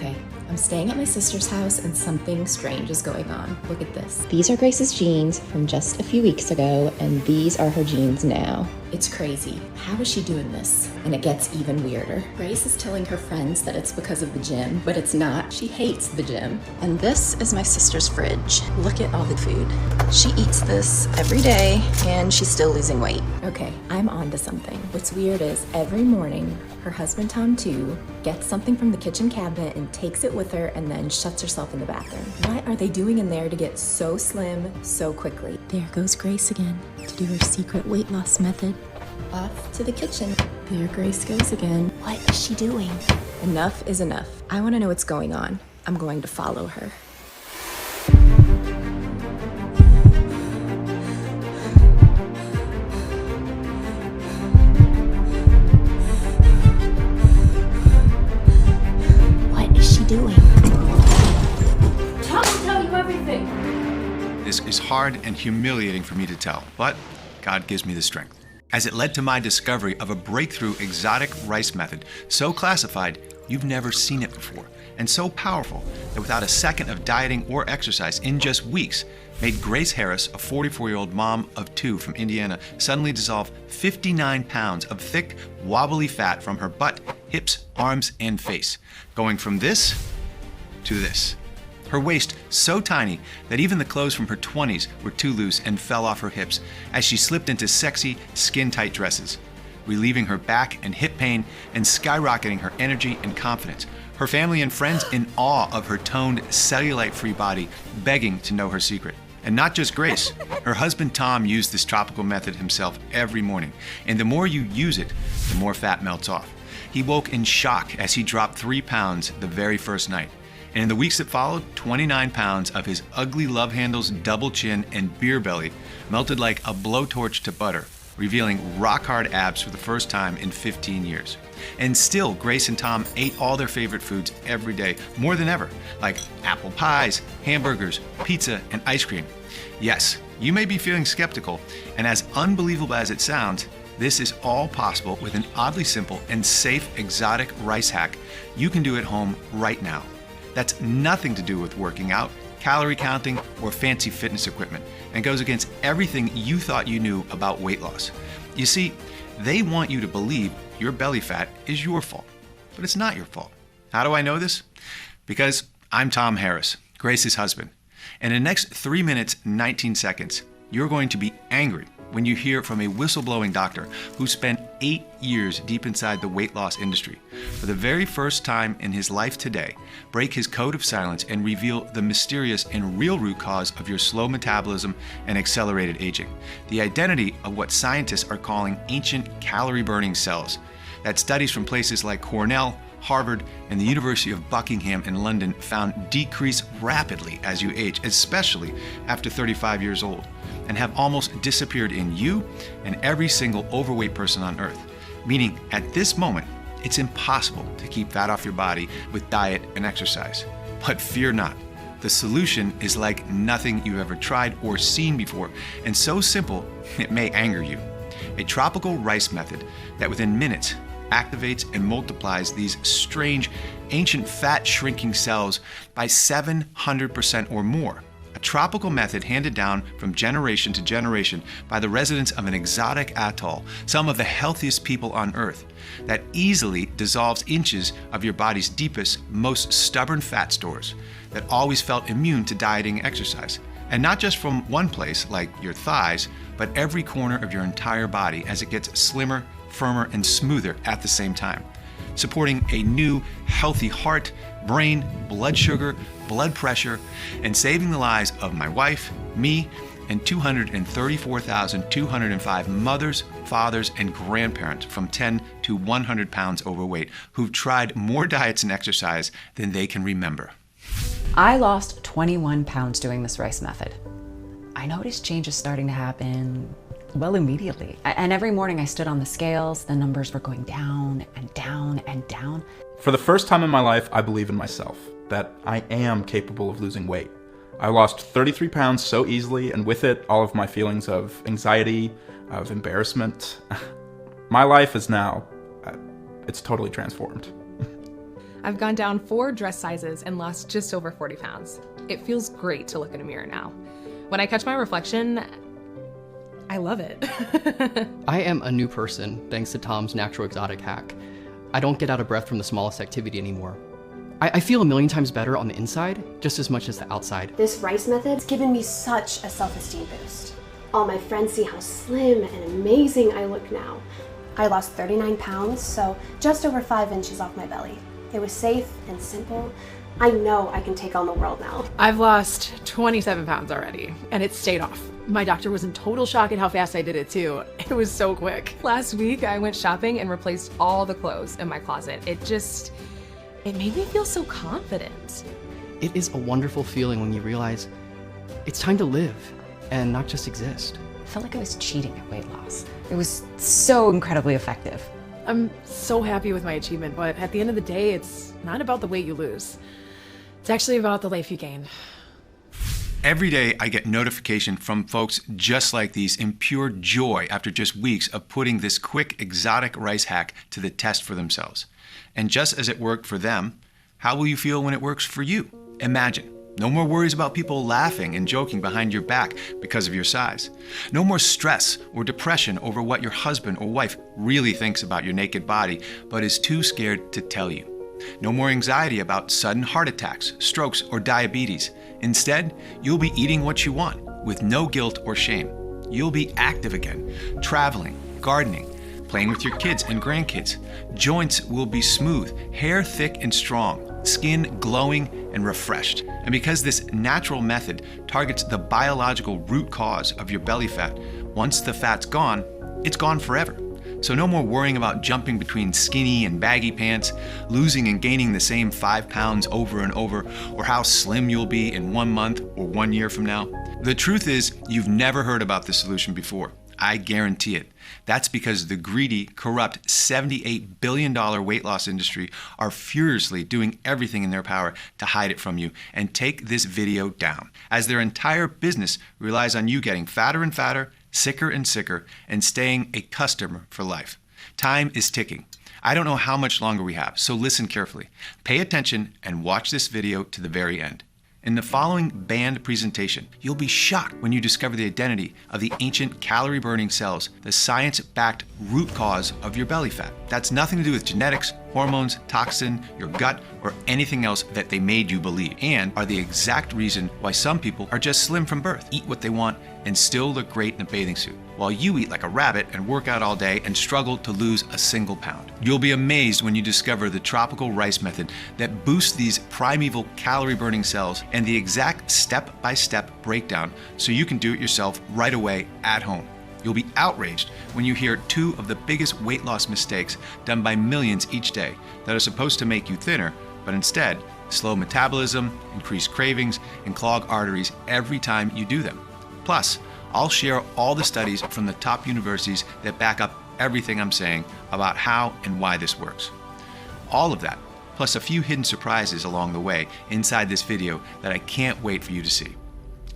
Okay, I'm staying at my sister's house and something strange is going on. Look at this. These are Grace's jeans from just a few weeks ago, and these are her jeans now. It's crazy. How is she doing this? And it gets even weirder. Grace is telling her friends that it's because of the gym, but it's not. She hates the gym. And this is my sister's fridge. Look at all the food. She eats this every day, and she's still losing weight. Okay, I'm on to something. What's weird is every morning, her husband Tom too gets something from the kitchen cabinet and takes it with her and then shuts herself in the bathroom. What are they doing in there to get so slim so quickly? There goes Grace again to do her secret weight loss method. Off to the kitchen. There Grace goes again. What is she doing? Enough is enough. I want to know what's going on. I'm going to follow her. Doing? Tom will tell you everything. This is hard and humiliating for me to tell, but God gives me the strength, as it led to my discovery of a breakthrough exotic rice method so classified you've never seen it before, and so powerful that without a second of dieting or exercise in just weeks, made Grace Harris, a 44-year-old mom of 2 from Indiana, suddenly dissolve 59 pounds of thick, wobbly fat from her butt, hips, arms, and face, going from this to this. Her waist so tiny that even the clothes from her 20s were too loose and fell off her hips as she slipped into sexy, skin-tight dresses, relieving her back and hip pain and skyrocketing her energy and confidence. Her family and friends in awe of her toned, cellulite-free body, begging to know her secret. And not just Grace. Her husband Tom used this tropical method himself every morning, and the more you use it, the more fat melts off. He woke in shock as he dropped 3 pounds the very first night. And in the weeks that followed, 29 pounds of his ugly love handles, double chin, and beer belly melted like a blowtorch to butter, revealing rock-hard abs for the first time in 15 years. And still, Grace and Tom ate all their favorite foods every day, more than ever, like apple pies, hamburgers, pizza, and ice cream. Yes, you may be feeling skeptical, and as unbelievable as it sounds, this is all possible with an oddly simple and safe exotic rice hack you can do at home right now. That's nothing to do with working out, calorie counting, or fancy fitness equipment, and goes against everything you thought you knew about weight loss. You see, they want you to believe your belly fat is your fault, but it's not your fault. How do I know this? Because I'm Tom Harris, Grace's husband. And in the next 3 minutes, 19 seconds, you're going to be angry when you hear from a whistleblowing doctor who spent 8 years deep inside the weight loss industry, for the very first time in his life today, break his code of silence and reveal the mysterious and real root cause of your slow metabolism and accelerated aging, the identity of what scientists are calling ancient calorie-burning cells, that studies from places like Cornell, Harvard, and the University of Buckingham in London found decrease rapidly as you age, especially after 35 years old, and have almost disappeared in you and every single overweight person on earth. Meaning, at this moment, it's impossible to keep fat off your body with diet and exercise. But fear not. The solution is like nothing you've ever tried or seen before, and so simple, it may anger you. A tropical rice method that within minutes activates and multiplies these strange, ancient fat-shrinking cells by 700% or more. A tropical method handed down from generation to generation by the residents of an exotic atoll, some of the healthiest people on Earth, that easily dissolves inches of your body's deepest, most stubborn fat stores, that always felt immune to dieting and exercise. And not just from one place, like your thighs, but every corner of your entire body as it gets slimmer, firmer, and smoother at the same time, supporting a new, healthy heart, brain, blood sugar, blood pressure, and saving the lives of my wife, me, and 234,205 mothers, fathers, and grandparents from 10 to 100 pounds overweight who've tried more diets and exercise than they can remember. I lost 21 pounds doing this rice method. I noticed changes starting to happen, well, immediately. And every morning I stood on the scales, the numbers were going down and down and down. For the first time in my life, I believe in myself, that I am capable of losing weight. I lost 33 pounds so easily, and with it, all of my feelings of anxiety, of embarrassment. My life is now, it's totally transformed. I've gone down 4 dress sizes and lost just over 40 pounds. It feels great to look in a mirror now. When I catch my reflection, I love it. I am a new person thanks to Tom's natural exotic hack. I don't get out of breath from the smallest activity anymore. I feel a million times better on the inside, just as much as the outside. This rice method's given me such a self-esteem boost. All my friends see how slim and amazing I look now. I lost 39 pounds, so just over 5 inches off my belly. It was safe and simple. I know I can take on the world now. I've lost 27 pounds already, and it stayed off. My doctor was in total shock at how fast I did it too. It was so quick. Last week, I went shopping and replaced all the clothes in my closet. It made me feel so confident. It is a wonderful feeling when you realize it's time to live and not just exist. I felt like I was cheating at weight loss. It was so incredibly effective. I'm so happy with my achievement, but at the end of the day, it's not about the weight you lose. It's actually about the life you gain. Every day I get notification from folks just like these in pure joy after just weeks of putting this quick exotic rice hack to the test for themselves. And just as it worked for them, how will you feel when it works for you? Imagine. No more worries about people laughing and joking behind your back because of your size. No more stress or depression over what your husband or wife really thinks about your naked body, but is too scared to tell you. No more anxiety about sudden heart attacks, strokes, or diabetes. Instead, you'll be eating what you want with no guilt or shame. You'll be active again, traveling, gardening, playing with your kids and grandkids. Joints will be smooth, hair thick and strong, skin glowing and refreshed. And because this natural method targets the biological root cause of your belly fat, once the fat's gone, it's gone forever. So no more worrying about jumping between skinny and baggy pants, losing and gaining the same 5 pounds over and over, or how slim you'll be in 1 month or 1 year from now. The truth is, you've never heard about this solution before. I guarantee it. That's because the greedy, corrupt $78 billion weight loss industry are furiously doing everything in their power to hide it from you and take this video down, as their entire business relies on you getting fatter and fatter, sicker and sicker, and staying a customer for life. Time is ticking. I don't know how much longer we have, so listen carefully. Pay attention and watch this video to the very end. In the following banned presentation, you'll be shocked when you discover the identity of the ancient calorie-burning cells, the science-backed root cause of your belly fat. That's nothing to do with genetics, hormones, toxin, your gut, or anything else that they made you believe, and are the exact reason why some people are just slim from birth, eat what they want, and still look great in a bathing suit, while you eat like a rabbit and work out all day and struggle to lose a single pound. You'll be amazed when you discover the tropical rice method that boosts these primeval calorie-burning cells and the exact step-by-step breakdown so you can do it yourself right away at home. You'll be outraged when you hear 2 of the biggest weight loss mistakes done by millions each day that are supposed to make you thinner, but instead slow metabolism, increase cravings, and clog arteries every time you do them. Plus, I'll share all the studies from the top universities that back up everything I'm saying about how and why this works. All of that, plus a few hidden surprises along the way inside this video that I can't wait for you to see.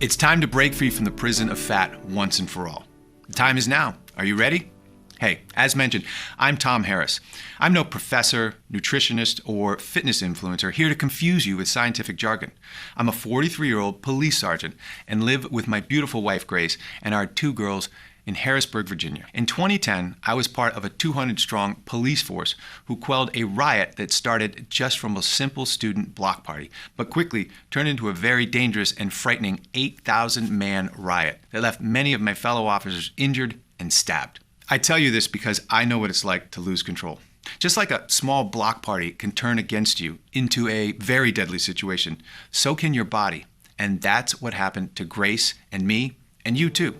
It's time to break free from the prison of fat once and for all. The time is now. Are you ready? Hey, as mentioned, I'm Tom Harris. I'm no professor, nutritionist, or fitness influencer here to confuse you with scientific jargon. I'm a 43-year-old police sergeant and live with my beautiful wife, Grace, and our 2 girls in Harrisburg, Virginia. In 2010, I was part of a 200-strong police force who quelled a riot that started just from a simple student block party, but quickly turned into a very dangerous and frightening 8,000-man riot that left many of my fellow officers injured and stabbed. I tell you this because I know what it's like to lose control. Just like a small block party can turn against you into a very deadly situation, so can your body. And that's what happened to Grace and me, and you too.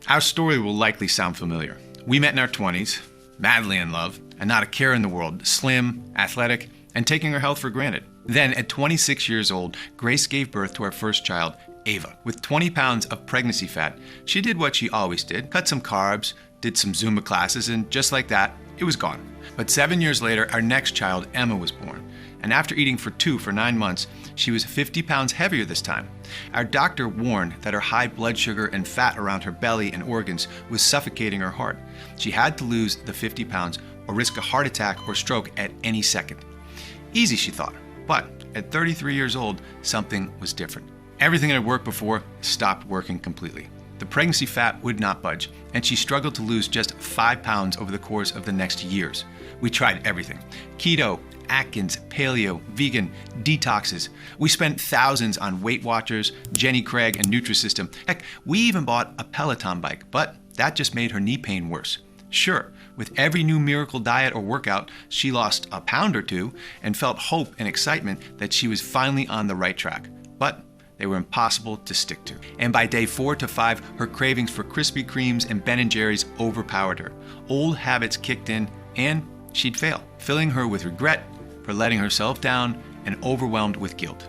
Our story will likely sound familiar. We met in our 20s, madly in love, and not a care in the world, slim, athletic, and taking her health for granted. Then, at 26 years old, Grace gave birth to our first child, Ava. With 20 pounds of pregnancy fat, she did what she always did, cut some carbs, did some Zumba classes, and just like that, it was gone. But 7 years later, our next child, Emma, was born. And after eating for 9 months, she was 50 pounds heavier this time. Our doctor warned that her high blood sugar and fat around her belly and organs was suffocating her heart. She had to lose the 50 pounds or risk a heart attack or stroke at any second. Easy, she thought. But at 33 years old, something was different. Everything that had worked before stopped working completely. The pregnancy fat would not budge, and she struggled to lose just 5 pounds over the course of the next years. We tried everything: keto, Atkins, paleo, vegan, detoxes. We spent thousands on Weight Watchers, Jenny Craig, and Nutrisystem. Heck, we even bought a Peloton bike, but that just made her knee pain worse. Sure, with every new miracle diet or workout, she lost a pound or two and felt hope and excitement that she was finally on the right track. But they were impossible to stick to. And by day 4 to 5, her cravings for Krispy Kremes and Ben & Jerry's overpowered her. Old habits kicked in, and she'd fail, filling her with regret for letting herself down and overwhelmed with guilt.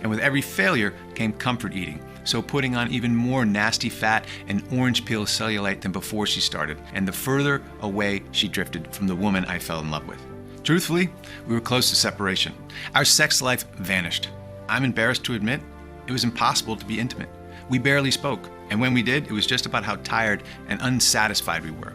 And with every failure came comfort eating, so putting on even more nasty fat and orange peel cellulite than before she started, and the further away she drifted from the woman I fell in love with. Truthfully, we were close to separation. Our sex life vanished. I'm embarrassed to admit, it was impossible to be intimate. We barely spoke, and when we did, it was just about how tired and unsatisfied we were.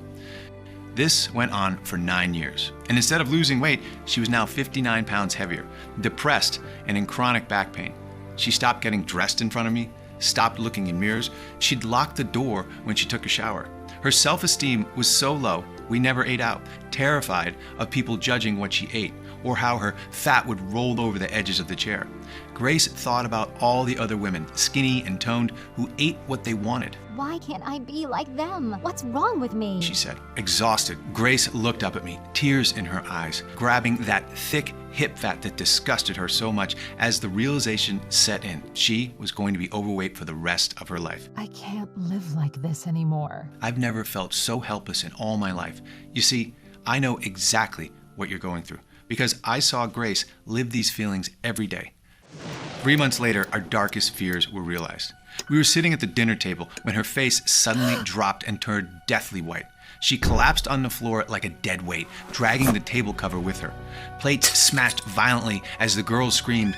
This went on for 9 years, and instead of losing weight, she was now 59 pounds heavier, depressed, and in chronic back pain. She stopped getting dressed in front of me, stopped looking in mirrors. She'd lock the door when she took a shower. Her self-esteem was so low, we never ate out, terrified of people judging what she ate, or how her fat would roll over the edges of the chair. Grace thought about all the other women, skinny and toned, who ate what they wanted. Why can't I be like them? What's wrong with me? She said. Exhausted, Grace looked up at me, tears in her eyes, grabbing that thick hip fat that disgusted her so much as the realization set in. She was going to be overweight for the rest of her life. I can't live like this anymore. I've never felt so helpless in all my life. You see, I know exactly what you're going through, because I saw Grace live these feelings every day. 3 months later, our darkest fears were realized. We were sitting at the dinner table when her face suddenly dropped and turned deathly white. She collapsed on the floor like a dead weight, dragging the table cover with her. Plates smashed violently as the girls screamed.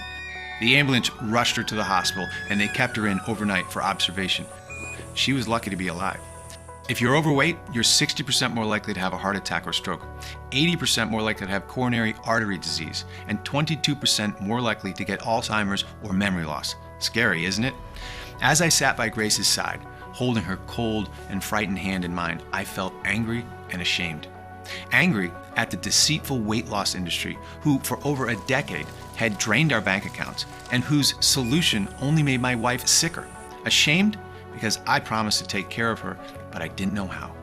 The ambulance rushed her to the hospital, and they kept her in overnight for observation. She was lucky to be alive. If you're overweight, you're 60% more likely to have a heart attack or stroke, 80% more likely to have coronary artery disease, and 22% more likely to get Alzheimer's or memory loss. Scary, isn't it? As I sat by Grace's side, holding her cold and frightened hand in mine, I felt angry and ashamed. Angry at the deceitful weight loss industry, who for over a decade had drained our bank accounts and whose solution only made my wife sicker. Ashamed because I promised to take care of her, but I didn't know how.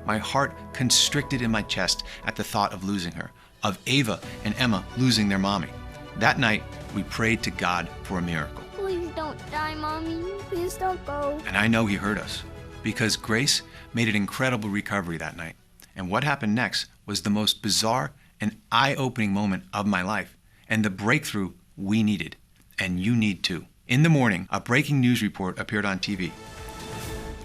My heart constricted in my chest at the thought of losing her, of Ava and Emma losing their mommy. That night, we prayed to God for a miracle. Please don't die, Mommy. Please don't go. And I know he heard us, because Grace made an incredible recovery that night. And what happened next was the most bizarre and eye-opening moment of my life, and the breakthrough we needed, and you need too. In the morning, a breaking news report appeared on TV.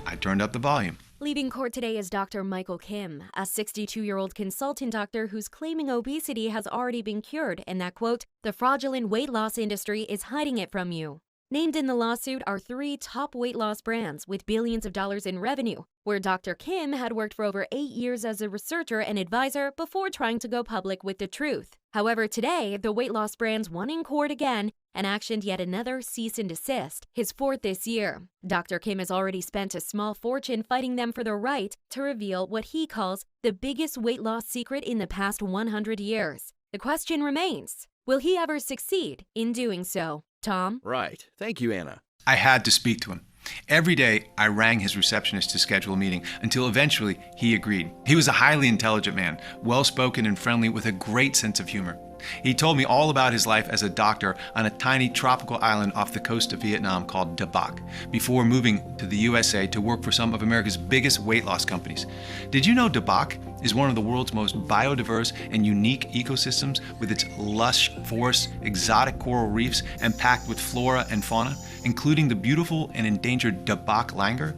I turned up the volume. Leading court today is Dr. Michael Kim, a 62-year-old consultant doctor who's claiming obesity has already been cured and that, quote, the fraudulent weight loss industry is hiding it from you. Named in the lawsuit are 3 top weight loss brands with billions of dollars in revenue, where Dr. Kim had worked for over 8 years as a researcher and advisor before trying to go public with the truth. However, today, the weight loss brands won in court again and actioned yet another cease and desist, his 4th this year. Dr. Kim has already spent a small fortune fighting them for the right to reveal what he calls the biggest weight loss secret in the past 100 years. The question remains, will he ever succeed in doing so? Tom? Right. Thank you, Anna. I had to speak to him. Every day, I rang his receptionist to schedule a meeting until eventually he agreed. He was a highly intelligent man, well-spoken and friendly with a great sense of humor. He told me all about his life as a doctor on a tiny tropical island off the coast of Vietnam called Da Bac, before moving to the USA to work for some of America's biggest weight loss companies. Did you know Da Bac is one of the world's most biodiverse and unique ecosystems, with its lush forests, exotic coral reefs, and packed with flora and fauna, including the beautiful and endangered Da Bac langur?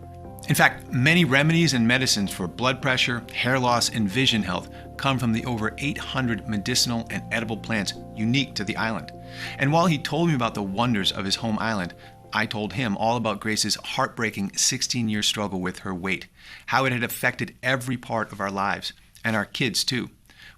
In fact, many remedies and medicines for blood pressure, hair loss, and vision health come from the over 800 medicinal and edible plants unique to the island. And while he told me about the wonders of his home island, I told him all about Grace's heartbreaking 16-year struggle with her weight, how it had affected every part of our lives, and our kids too.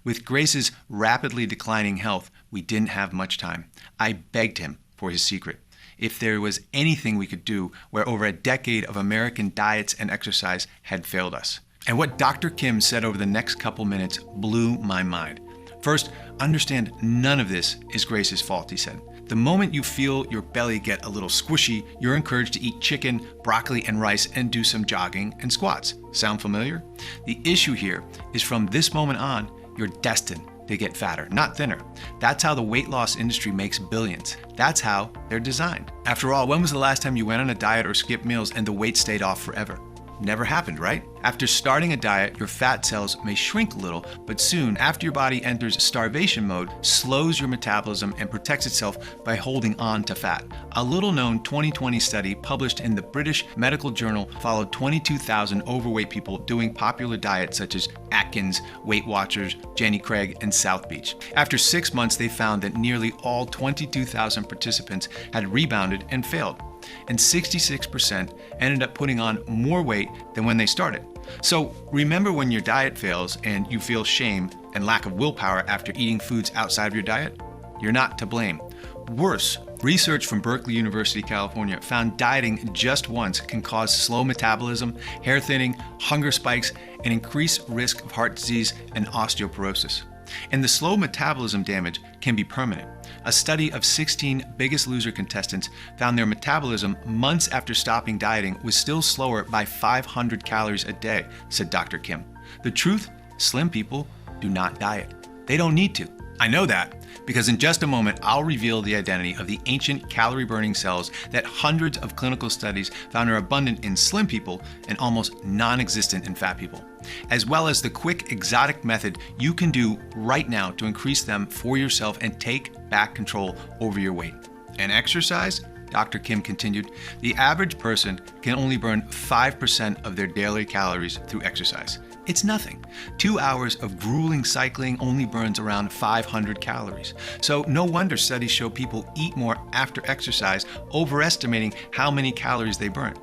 With Grace's rapidly declining health, We didn't have much time. I begged him for his secret. If there was anything we could do where over a decade of American diets and exercise had failed us. And what Dr. Kim said over the next couple minutes blew my mind. First, understand none of this is Grace's fault, he said. The moment you feel your belly get a little squishy, you're encouraged to eat chicken, broccoli, and rice and do some jogging and squats. Sound familiar? The issue here is from this moment on, you're destined to get fatter, not thinner. That's how the weight loss industry makes billions. That's how they're designed. After all, when was the last time you went on a diet or skipped meals and the weight stayed off forever? Never happened, right? After starting a diet, your fat cells may shrink a little, but soon, after your body enters starvation mode, slows your metabolism and protects itself by holding on to fat. A little-known 2020 study published in the British Medical Journal followed 22,000 overweight people doing popular diets such as Atkins, Weight Watchers, Jenny Craig, and South Beach. After 6 months, they found that nearly all 22,000 participants had rebounded and failed. And 66% ended up putting on more weight than when they started. So remember when your diet fails and you feel shame and lack of willpower after eating foods outside of your diet? You're not to blame. Worse, research from Berkeley University, California found dieting just once can cause slow metabolism, hair thinning, hunger spikes, and increased risk of heart disease and osteoporosis. And the slow metabolism damage can be permanent. A study of 16 Biggest Loser contestants found their metabolism months after stopping dieting was still slower by 500 calories a day, said Dr. Kim. The truth, slim people do not diet. They don't need to. I know that because in just a moment, I'll reveal the identity of the ancient calorie-burning cells that hundreds of clinical studies found are abundant in slim people and almost non-existent in fat people, as well as the quick, exotic method you can do right now to increase them for yourself and take back control over your weight. And exercise? Dr. Kim continued, the average person can only burn 5% of their daily calories through exercise. It's nothing. 2 hours of grueling cycling only burns around 500 calories. So no wonder studies show people eat more after exercise, overestimating how many calories they burn.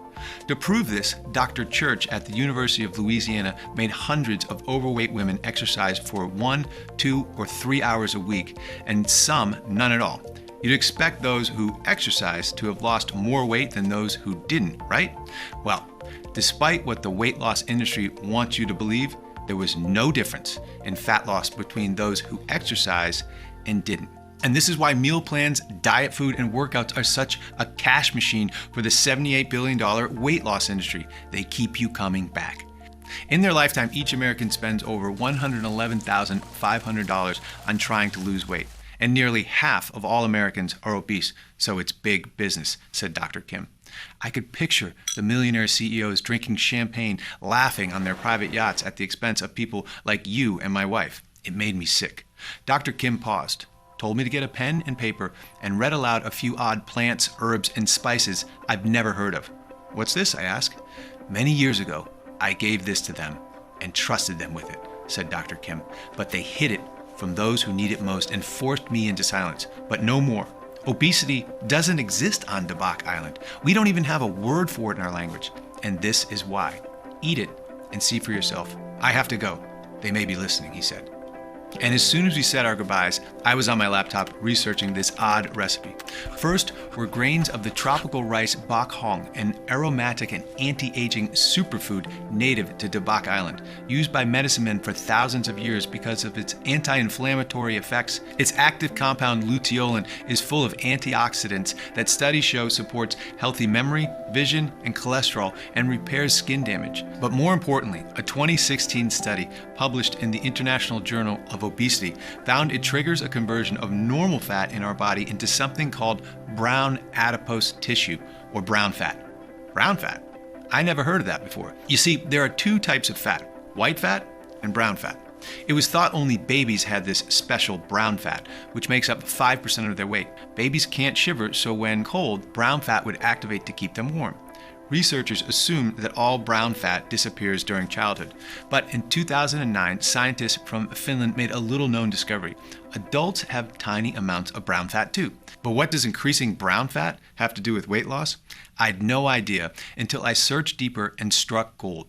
To prove this, Dr. Church at the University of Louisiana made hundreds of overweight women exercise for 1, 2, or 3 hours a week, and some none at all. You'd expect those who exercise to have lost more weight than those who didn't, right? Well, despite what the weight loss industry wants you to believe, there was no difference in fat loss between those who exercise and didn't. And this is why meal plans, diet food, and workouts are such a cash machine for the $78 billion weight loss industry. They keep you coming back. In their lifetime, each American spends over $111,500 on trying to lose weight. And nearly half of all Americans are obese, so it's big business, said Dr. Kim. I could picture the millionaire CEOs drinking champagne, laughing on their private yachts at the expense of people like you and my wife. It made me sick. Dr. Kim paused, told me to get a pen and paper, and read aloud a few odd plants, herbs, and spices I've never heard of. What's this? I asked. Many years ago, I gave this to them and trusted them with it, said Dr. Kim, but they hid it from those who need it most and forced me into silence, but no more. Obesity doesn't exist on Dabak Island. We don't even have a word for it in our language. And this is why. Eat it and see for yourself. I have to go. They may be listening, he said. And as soon as we said our goodbyes, I was on my laptop researching this odd recipe. First were grains of the tropical rice bok hong, an aromatic and anti-aging superfood native to Dabak Island, used by medicine men for thousands of years because of its anti-inflammatory effects. Its active compound luteolin is full of antioxidants that studies show supports healthy memory, vision, and cholesterol, and repairs skin damage. But more importantly, a 2016 study published in the International Journal of Obesity found it triggers a conversion of normal fat in our body into something called brown adipose tissue, or brown fat. Brown fat? I never heard of that before. You see, there are two types of fat, white fat and brown fat. It was thought only babies had this special brown fat, which makes up 5% of their weight. Babies can't shiver, so when cold, brown fat would activate to keep them warm. Researchers assumed that all brown fat disappears during childhood. But in 2009, scientists from Finland made a little-known discovery. Adults have tiny amounts of brown fat too. But what does increasing brown fat have to do with weight loss? I had no idea until I searched deeper and struck gold.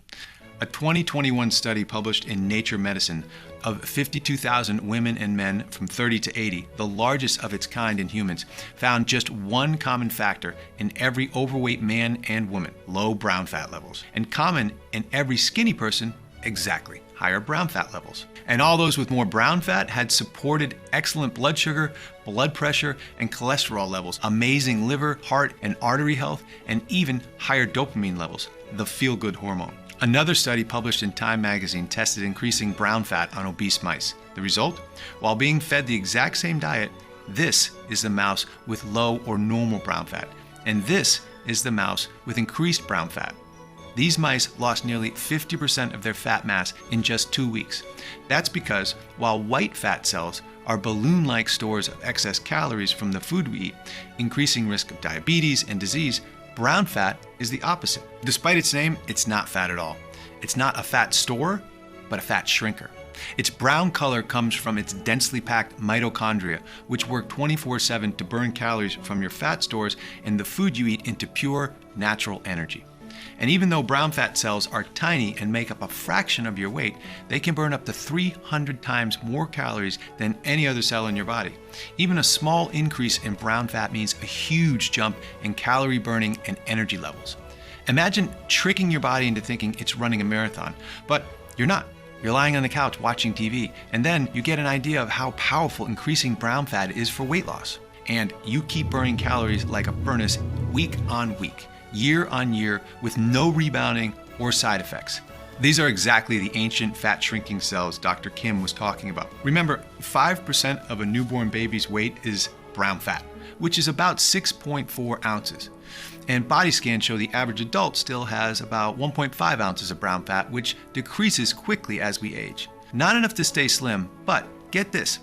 A 2021 study published in Nature Medicine of 52,000 women and men from 30 to 80, the largest of its kind in humans, found just one common factor in every overweight man and woman: low brown fat levels. And common in every skinny person, exactly, higher brown fat levels. And all those with more brown fat had supported excellent blood sugar, blood pressure, and cholesterol levels, amazing liver, heart, and artery health, and even higher dopamine levels, the feel-good hormone. Another study published in Time magazine tested increasing brown fat on obese mice. The result? While being fed the exact same diet, this is the mouse with low or normal brown fat, and this is the mouse with increased brown fat. These mice lost nearly 50% of their fat mass in just 2 weeks. That's because while white fat cells are balloon-like stores of excess calories from the food we eat, increasing risk of diabetes and disease, brown fat is the opposite. Despite its name, it's not fat at all. It's not a fat storer, but a fat shrinker. Its brown color comes from its densely packed mitochondria, which work 24/7 to burn calories from your fat stores and the food you eat into pure, natural energy. And even though brown fat cells are tiny and make up a fraction of your weight, they can burn up to 300 times more calories than any other cell in your body. Even a small increase in brown fat means a huge jump in calorie burning and energy levels. Imagine tricking your body into thinking it's running a marathon, but you're not. You're lying on the couch watching TV, and then you get an idea of how powerful increasing brown fat is for weight loss. And you keep burning calories like a furnace week on week, year on year, with no rebounding or side effects. These are exactly the ancient fat shrinking cells Dr. Kim was talking about. Remember, 5% of a newborn baby's weight is brown fat, which is about 6.4 ounces. And body scans show the average adult still has about 1.5 ounces of brown fat, which decreases quickly as we age. Not enough to stay slim, but get this,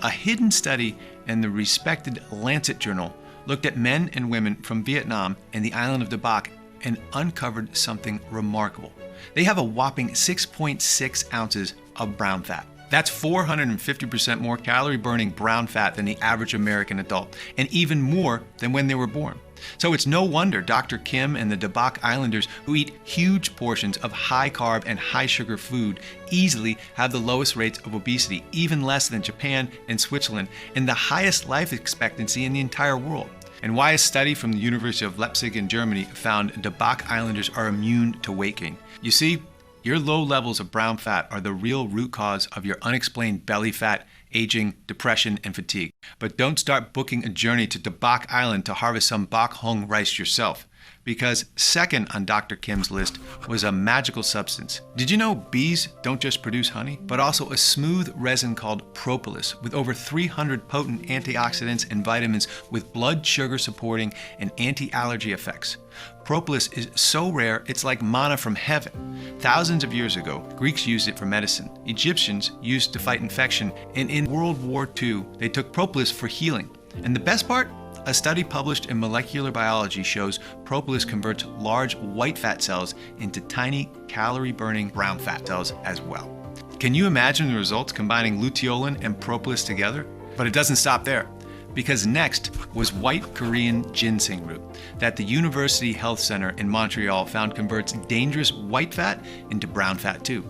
a hidden study in the respected Lancet journal looked at men and women from Vietnam and the island of Dabac and uncovered something remarkable. They have a whopping 6.6 ounces of brown fat. That's 450% more calorie burning brown fat than the average American adult, and even more than when they were born. So it's no wonder Dr. Kim and the Dabac Islanders, who eat huge portions of high carb and high sugar food, easily have the lowest rates of obesity, even less than Japan and Switzerland, and the highest life expectancy in the entire world. And why a study from the University of Leipzig in Germany found Dabac Islanders are immune to weight gain. You see, your low levels of brown fat are the real root cause of your unexplained belly fat, aging, depression, and fatigue. But don't start booking a journey to Dabac Island to harvest some bok hong rice yourself, because second on Dr. Kim's list was a magical substance. Did you know bees don't just produce honey, but also a smooth resin called propolis with over 300 potent antioxidants and vitamins with blood sugar supporting and anti-allergy effects? Propolis is so rare, it's like manna from heaven. Thousands of years ago, Greeks used it for medicine. Egyptians used it to fight infection, and in World War II, they took propolis for healing. And the best part? A study published in Molecular Biology shows propolis converts large white fat cells into tiny calorie-burning brown fat cells as well. Can you imagine the results combining luteolin and propolis together? But it doesn't stop there, because next was white Korean ginseng root that the University Health Center in Montreal found converts dangerous white fat into brown fat too.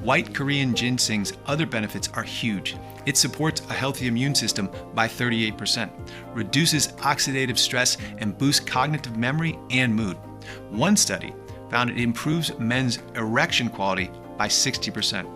White Korean ginseng's other benefits are huge. It supports a healthy immune system by 38%, reduces oxidative stress, and boosts cognitive memory and mood. One study found it improves men's erection quality by 60%.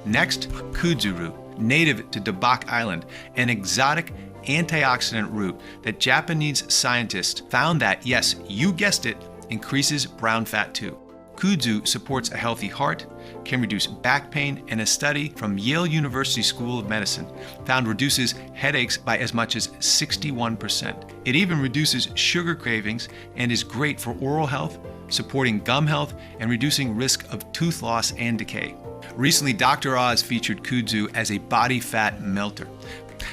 Next, kudzu root, native to Dabac Island, an exotic antioxidant root that Japanese scientists found that, yes, you guessed it, increases brown fat too. Kudzu supports a healthy heart, can reduce back pain, and a study from Yale University School of Medicine found reduces headaches by as much as 61%. It even reduces sugar cravings and is great for oral health, supporting gum health, and reducing risk of tooth loss and decay. Recently, Dr. Oz featured kudzu as a body fat melter.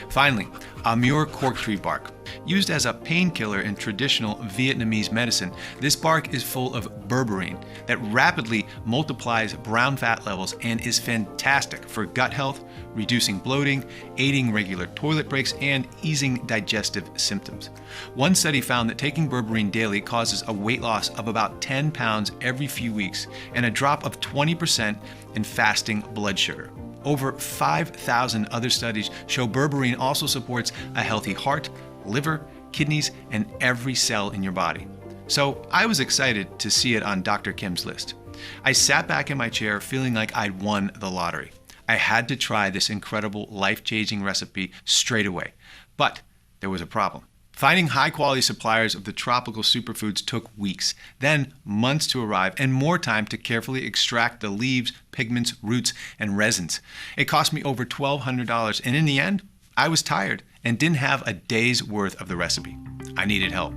Finally, Amur cork tree bark. Used as a painkiller in traditional Vietnamese medicine, this bark is full of berberine that rapidly multiplies brown fat levels and is fantastic for gut health, reducing bloating, aiding regular toilet breaks, and easing digestive symptoms. One study found that taking berberine daily causes a weight loss of about 10 pounds every few weeks and a drop of 20% in fasting blood sugar. Over 5,000 other studies show berberine also supports a healthy heart, liver, kidneys, and every cell in your body. So I was excited to see it on Dr. Kim's list. I sat back in my chair feeling like I'd won the lottery. I had to try this incredible, life-changing recipe straight away. But there was a problem. Finding high-quality suppliers of the tropical superfoods took weeks, then months to arrive, and more time to carefully extract the leaves, pigments, roots, and resins. It cost me over $1,200, and in the end, I was tired and didn't have a day's worth of the recipe. I needed help.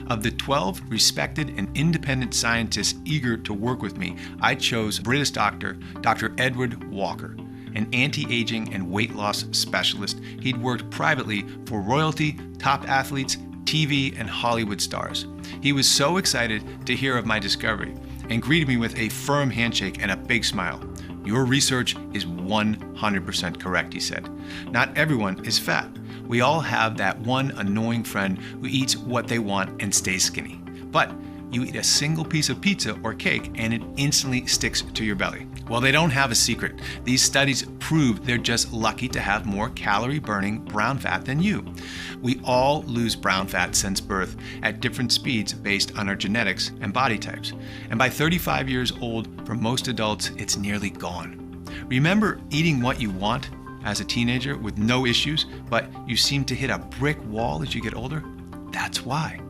Of the 12 respected and independent scientists eager to work with me, I chose British doctor, Dr. Edward Walker, an anti-aging and weight loss specialist. He'd worked privately for royalty, top athletes, TV, and Hollywood stars. He was so excited to hear of my discovery and greeted me with a firm handshake and a big smile. "Your research is 100% correct," he said. "Not everyone is fat. We all have that one annoying friend who eats what they want and stays skinny. But you eat a single piece of pizza or cake and it instantly sticks to your belly." Well, they don't have a secret. These studies prove they're just lucky to have more calorie-burning brown fat than you. We all lose brown fat since birth at different speeds based on our genetics and body types. And by 35 years old, for most adults, it's nearly gone. Remember eating what you want as a teenager with no issues, but you seem to hit a brick wall as you get older? That's why.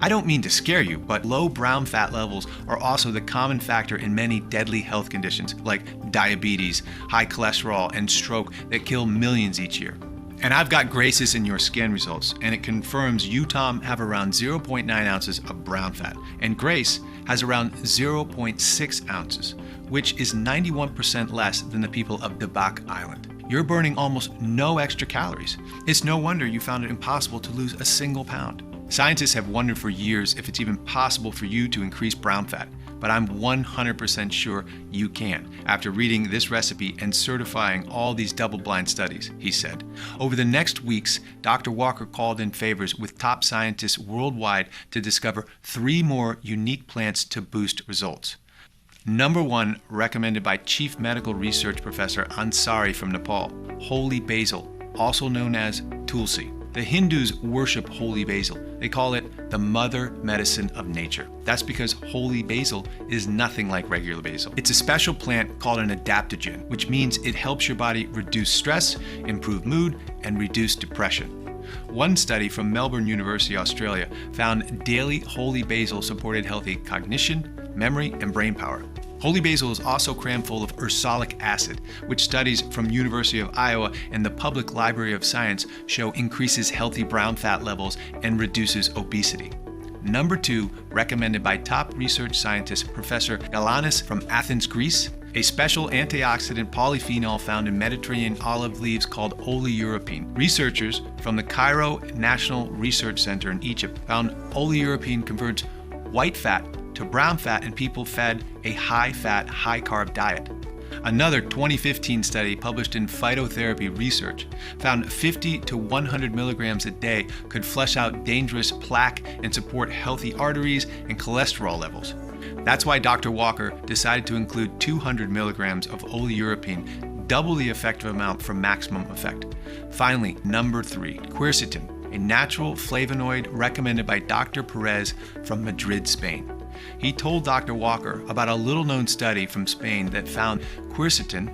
I don't mean to scare you, but low brown fat levels are also the common factor in many deadly health conditions like diabetes, high cholesterol, and stroke that kill millions each year. And I've got Grace's in your scan results, and it confirms you, Tom, have around 0.9 ounces of brown fat, and Grace has around 0.6 ounces, which is 91% less than the people of Dabac Island. You're burning almost no extra calories. It's no wonder you found it impossible to lose a single pound. Scientists have wondered for years if it's even possible for you to increase brown fat, but I'm 100% sure you can after reading this recipe and certifying all these double-blind studies, he said. Over the next weeks, Dr. Walker called in favors with top scientists worldwide to discover 3 more unique plants to boost results. Number 1, recommended by Chief Medical Research Professor Ansari from Nepal, holy basil, also known as tulsi. The Hindus worship holy basil. They call it the mother medicine of nature. That's because holy basil is nothing like regular basil. It's a special plant called an adaptogen, which means it helps your body reduce stress, improve mood, and reduce depression. One study from Melbourne University, Australia, found daily holy basil supported healthy cognition, memory, and brain power. Holy basil is also crammed full of ursolic acid, which studies from University of Iowa and the Public Library of Science show increases healthy brown fat levels and reduces obesity. Number 2, recommended by top research scientist Professor Galanis from Athens, Greece, a special antioxidant polyphenol found in Mediterranean olive leaves called oleurapine. Researchers from the Cairo National Research Center in Egypt found oleurapine converts white fat to brown fat in people fed a high-fat, high-carb diet. Another 2015 study published in Phytotherapy Research found 50 to 100 milligrams a day could flush out dangerous plaque and support healthy arteries and cholesterol levels. That's why Dr. Walker decided to include 200 milligrams of oleurapine, double the effective amount for maximum effect. Finally, number 3, quercetin, a natural flavonoid recommended by Dr. Perez from Madrid, Spain. He told Dr. Walker about a little-known study from Spain that found quercetin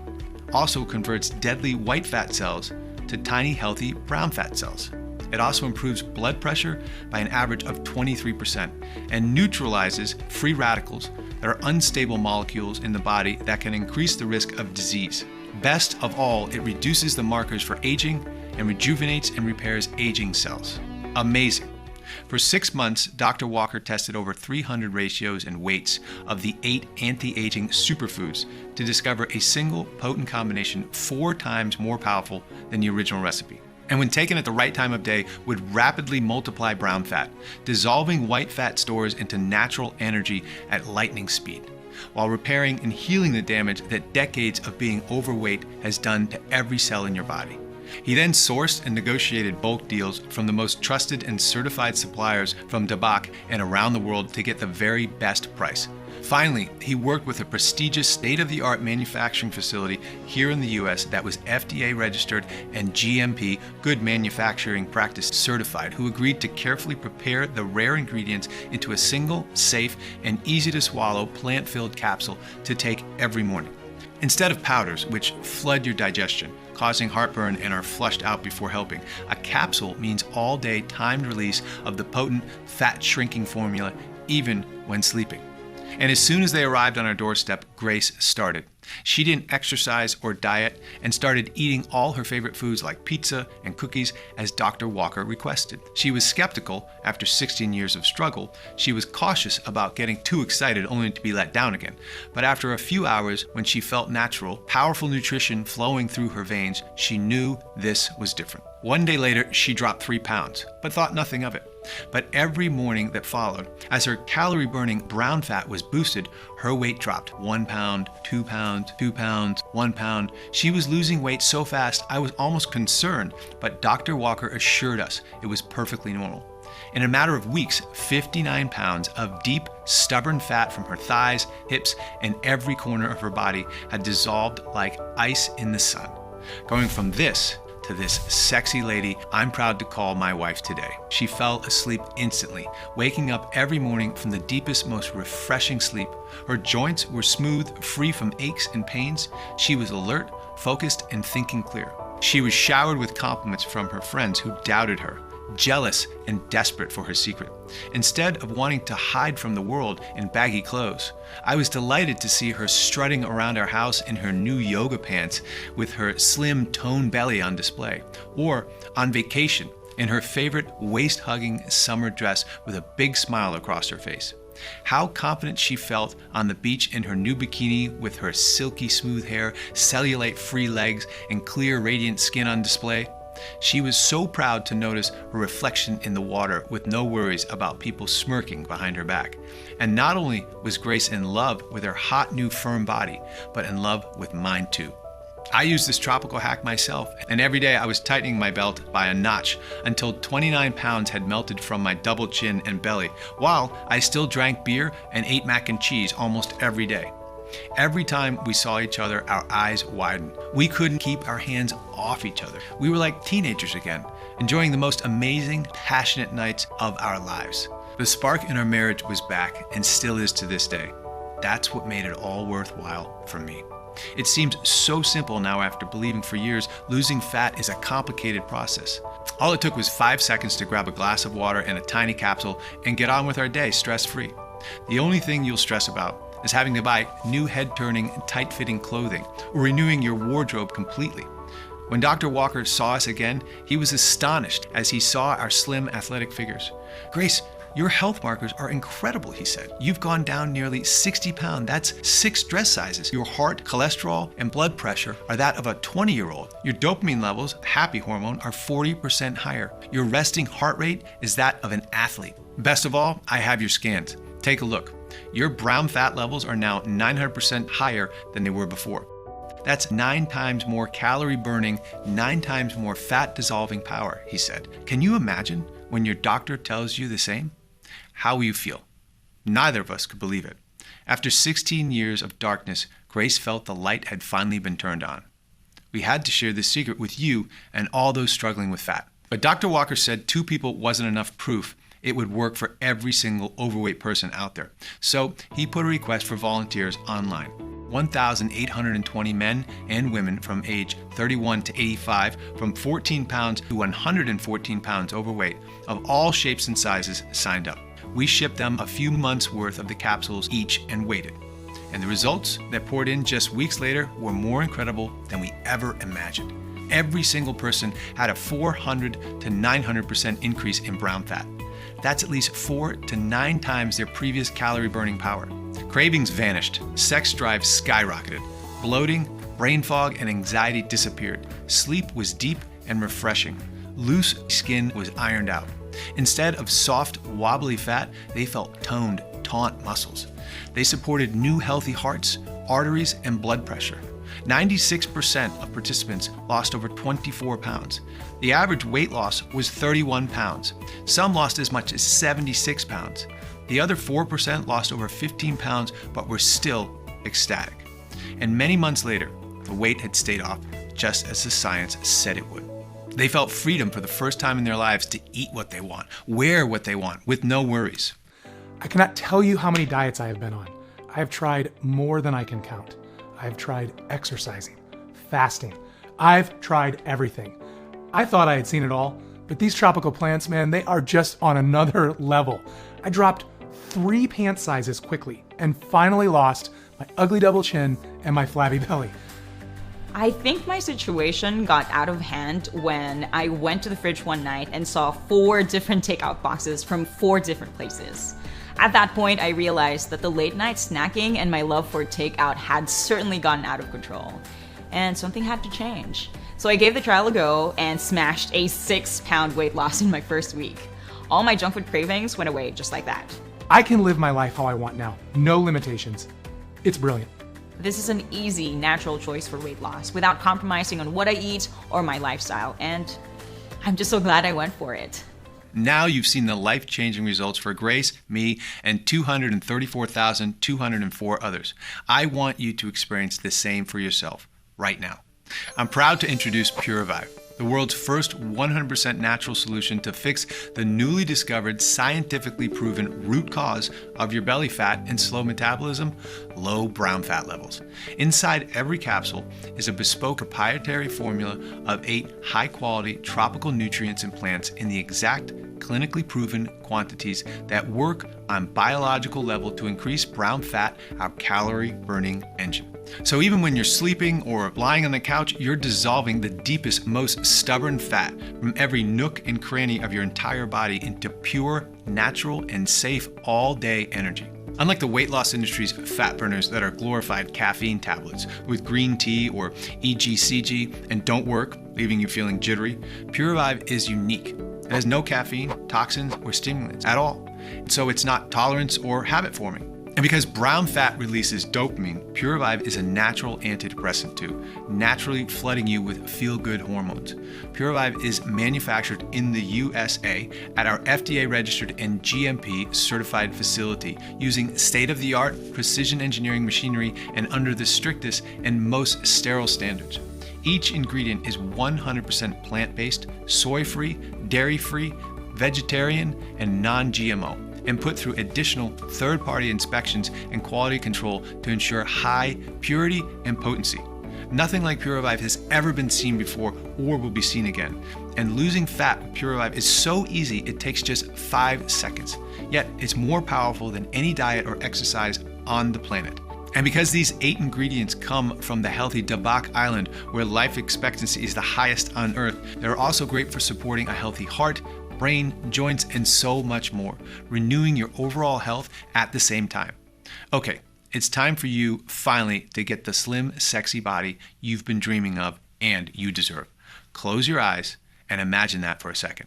also converts deadly white fat cells to tiny healthy brown fat cells. It also improves blood pressure by an average of 23% and neutralizes free radicals that are unstable molecules in the body that can increase the risk of disease. Best of all, it reduces the markers for aging and rejuvenates and repairs aging cells. Amazing. For 6 months, Dr. Walker tested over 300 ratios and weights of the 8 anti-aging superfoods to discover a single potent combination 4 times more powerful than the original recipe. and when taken at the right time of day, would rapidly multiply brown fat, dissolving white fat stores into natural energy at lightning speed, while repairing and healing the damage that decades of being overweight has done to every cell in your body. He then sourced and negotiated bulk deals from the most trusted and certified suppliers from Dabak and around the world to get the very best price. Finally, he worked with a prestigious state-of-the-art manufacturing facility here in the US that was FDA registered and GMP, Good Manufacturing Practice certified, who agreed to carefully prepare the rare ingredients into a single, safe, and easy-to-swallow plant-filled capsule to take every morning. Instead of powders, which flood your digestion, causing heartburn and are flushed out before helping, a capsule means all-day timed release of the potent fat-shrinking formula, even when sleeping. And as soon as they arrived on our doorstep, Grace started. She didn't exercise or diet and started eating all her favorite foods like pizza and cookies as Dr. Walker requested. She was skeptical after 16 years of struggle. She was cautious about getting too excited only to be let down again. But after a few hours, when she felt natural, powerful nutrition flowing through her veins, she knew this was different. One day later, she dropped 3 pounds, but thought nothing of it. But every morning that followed, as her calorie-burning brown fat was boosted, her weight dropped 1 pound, 2 pounds, 2 pounds, 1 pound. She was losing weight so fast, I was almost concerned, but Dr. Walker assured us it was perfectly normal. In a matter of weeks, 59 pounds of deep, stubborn fat from her thighs, hips, and every corner of her body had dissolved like ice in the sun. Going from this to this sexy lady I'm proud to call my wife today. She fell asleep instantly, waking up every morning from the deepest, most refreshing sleep. Her joints were smooth, free from aches and pains. She was alert, focused, and thinking clear. She was showered with compliments from her friends who doubted her, jealous and desperate for her secret. Instead of wanting to hide from the world in baggy clothes, I was delighted to see her strutting around our house in her new yoga pants with her slim toned belly on display, or on vacation in her favorite waist-hugging summer dress with a big smile across her face. How confident she felt on the beach in her new bikini with her silky smooth hair, cellulite-free legs, and clear radiant skin on display. She was so proud to notice her reflection in the water with no worries about people smirking behind her back. And not only was Grace in love with her hot new firm body, but in love with mine too. I used this tropical hack myself, and every day I was tightening my belt by a notch until 29 pounds had melted from my double chin and belly, while I still drank beer and ate mac and cheese almost every day. Every time we saw each other, our eyes widened. We couldn't keep our hands off each other. We were like teenagers again, enjoying the most amazing, passionate nights of our lives. The spark in our marriage was back and still is to this day. That's what made it all worthwhile for me. It seems so simple now after believing for years losing fat is a complicated process. All it took was 5 seconds to grab a glass of water and a tiny capsule and get on with our day stress-free. The only thing you'll stress about is having to buy new head-turning, tight-fitting clothing, or renewing your wardrobe completely. When Dr. Walker saw us again, he was astonished as he saw our slim, athletic figures. "Grace, your health markers are incredible," he said. "You've gone down nearly 60 pounds. That's 6 dress sizes. Your heart, cholesterol, and blood pressure are that of a 20-year-old. Your dopamine levels, happy hormone, are 40% higher. Your resting heart rate is that of an athlete. Best of all, I have your scans. Take a look. Your brown fat levels are now 900% higher than they were before. That's 9 times more calorie burning, 9 times more fat dissolving power," he said. Can you imagine when your doctor tells you the same? How will you feel? Neither of us could believe it. After 16 years of darkness, Grace felt the light had finally been turned on. We had to share this secret with you and all those struggling with fat. But Dr. Walker said 2 people wasn't enough proof it would work for every single overweight person out there. So he put a request for volunteers online. 1,820 men and women from age 31 to 85, from 14 pounds to 114 pounds overweight, of all shapes and sizes, signed up. We shipped them a few months' worth of the capsules each and waited. And the results that poured in just weeks later were more incredible than we ever imagined. Every single person had a 400 to 900% increase in brown fat. That's at least 4 to 9 times their previous calorie burning power. Cravings vanished, sex drive skyrocketed, bloating, brain fog, and anxiety disappeared. Sleep was deep and refreshing. Loose skin was ironed out. Instead of soft, wobbly fat, they felt toned, taut muscles. They supported new healthy hearts, arteries, and blood pressure. 96% of participants lost over 24 pounds. The average weight loss was 31 pounds. Some lost as much as 76 pounds. The other 4% lost over 15 pounds but were still ecstatic. And many months later, the weight had stayed off, just as the science said it would. They felt freedom for the first time in their lives to eat what they want, wear what they want, with no worries. I cannot tell you how many diets I have been on. I have tried more than I can count. I have tried exercising, fasting. I've tried everything. I thought I had seen it all, but these tropical plants, man, they are just on another level. I dropped 3 pant sizes quickly and finally lost my ugly double chin and my flabby belly. I think my situation got out of hand when I went to the fridge one night and saw 4 different takeout boxes from 4 different places. At that point, I realized that the late night snacking and my love for takeout had certainly gotten out of control, and something had to change. So I gave the trial a go and smashed a 6-pound weight loss in my first week. All my junk food cravings went away just like that. I can live my life how I want now, no limitations. It's brilliant. This is an easy, natural choice for weight loss without compromising on what I eat or my lifestyle, and I'm just so glad I went for it. Now you've seen the life-changing results for Grace, me, and 234,204 others. I want you to experience the same for yourself right now. I'm proud to introduce Puravive, the world's first 100% natural solution to fix the newly discovered, scientifically proven root cause of your belly fat and slow metabolism, low brown fat levels. Inside every capsule is a bespoke proprietary formula of 8 high-quality tropical nutrients and plants in the exact clinically proven quantities that work on biological level to increase brown fat, our calorie burning engine. So even when you're sleeping or lying on the couch, you're dissolving the deepest, most stubborn fat from every nook and cranny of your entire body into pure, natural, and safe all-day energy. Unlike the weight loss industry's fat burners that are glorified caffeine tablets with green tea or EGCG and don't work, leaving you feeling jittery, Puravive is unique. It has no caffeine, toxins, or stimulants at all. So it's not tolerance or habit forming. And because brown fat releases dopamine, Puravive is a natural antidepressant too, naturally flooding you with feel-good hormones. Puravive is manufactured in the USA at our FDA-registered and GMP-certified facility using state-of-the-art precision engineering machinery and under the strictest and most sterile standards. Each ingredient is 100% plant-based, soy-free, dairy-free, vegetarian, and non-GMO, and put through additional third-party inspections and quality control to ensure high purity and potency. Nothing like Puravive has ever been seen before or will be seen again. And losing fat with Puravive is so easy it takes just 5 seconds. Yet it's more powerful than any diet or exercise on the planet. And because these 8 ingredients come from the healthy Dabak Island, where life expectancy is the highest on Earth, they're also great for supporting a healthy heart, brain, joints, and so much more, renewing your overall health at the same time. Okay, it's time for you finally to get the slim, sexy body you've been dreaming of and you deserve. Close your eyes and imagine that for a second.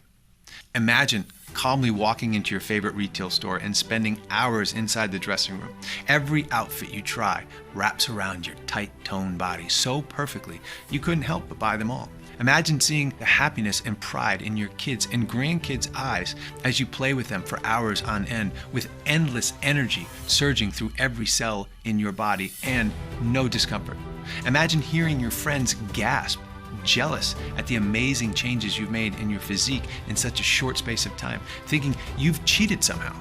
Imagine calmly walking into your favorite retail store and spending hours inside the dressing room. Every outfit you try wraps around your tight, toned body so perfectly you couldn't help but buy them all. Imagine seeing the happiness and pride in your kids' and grandkids' eyes as you play with them for hours on end with endless energy surging through every cell in your body and no discomfort. Imagine hearing your friends gasp, jealous at the amazing changes you've made in your physique in such a short space of time, thinking you've cheated somehow.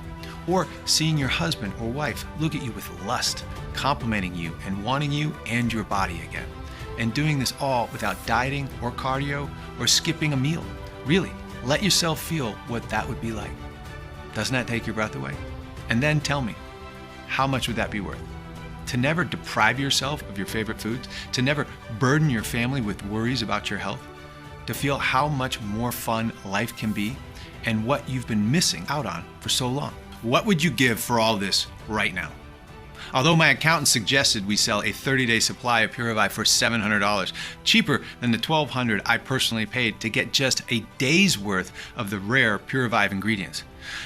Or seeing your husband or wife look at you with lust, complimenting you and wanting you and your body again. And doing this all without dieting or cardio or skipping a meal. Really, let yourself feel what that would be like. Doesn't that take your breath away? And then tell me, how much would that be worth? To never deprive yourself of your favorite foods, to never burden your family with worries about your health, to feel how much more fun life can be and what you've been missing out on for so long. What would you give for all this right now? Although my accountant suggested we sell a 30-day supply of Puravive for $700, cheaper than the $1,200 I personally paid to get just a day's worth of the rare Puravive ingredients.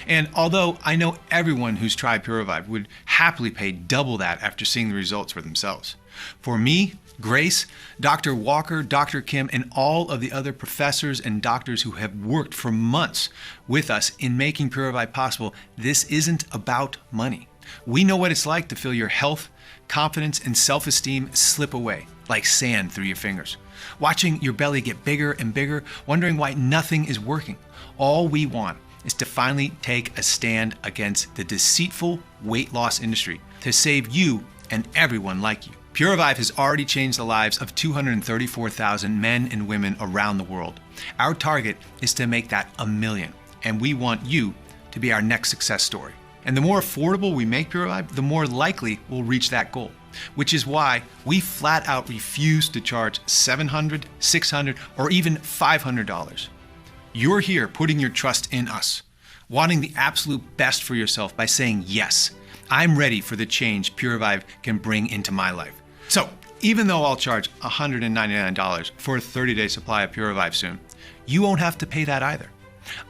And although I know everyone who's tried Puravive would happily pay double that after seeing the results for themselves. For me, Grace, Dr. Walker, Dr. Kim, and all of the other professors and doctors who have worked for months with us in making Puravive possible, this isn't about money. We know what it's like to feel your health, confidence, and self-esteem slip away like sand through your fingers. Watching your belly get bigger and bigger, wondering why nothing is working. All we want is to finally take a stand against the deceitful weight loss industry to save you and everyone like you. Puravive has already changed the lives of 234,000 men and women around the world. Our target is to make that 1 million, and we want you to be our next success story. And the more affordable we make Puravive, the more likely we'll reach that goal, which is why we flat out refuse to charge $700, $600, or even $500. You're here putting your trust in us, wanting the absolute best for yourself by saying yes. I'm ready for the change Puravive can bring into my life. So, even though I'll charge $199 for a 30-day supply of Puravive soon, you won't have to pay that either.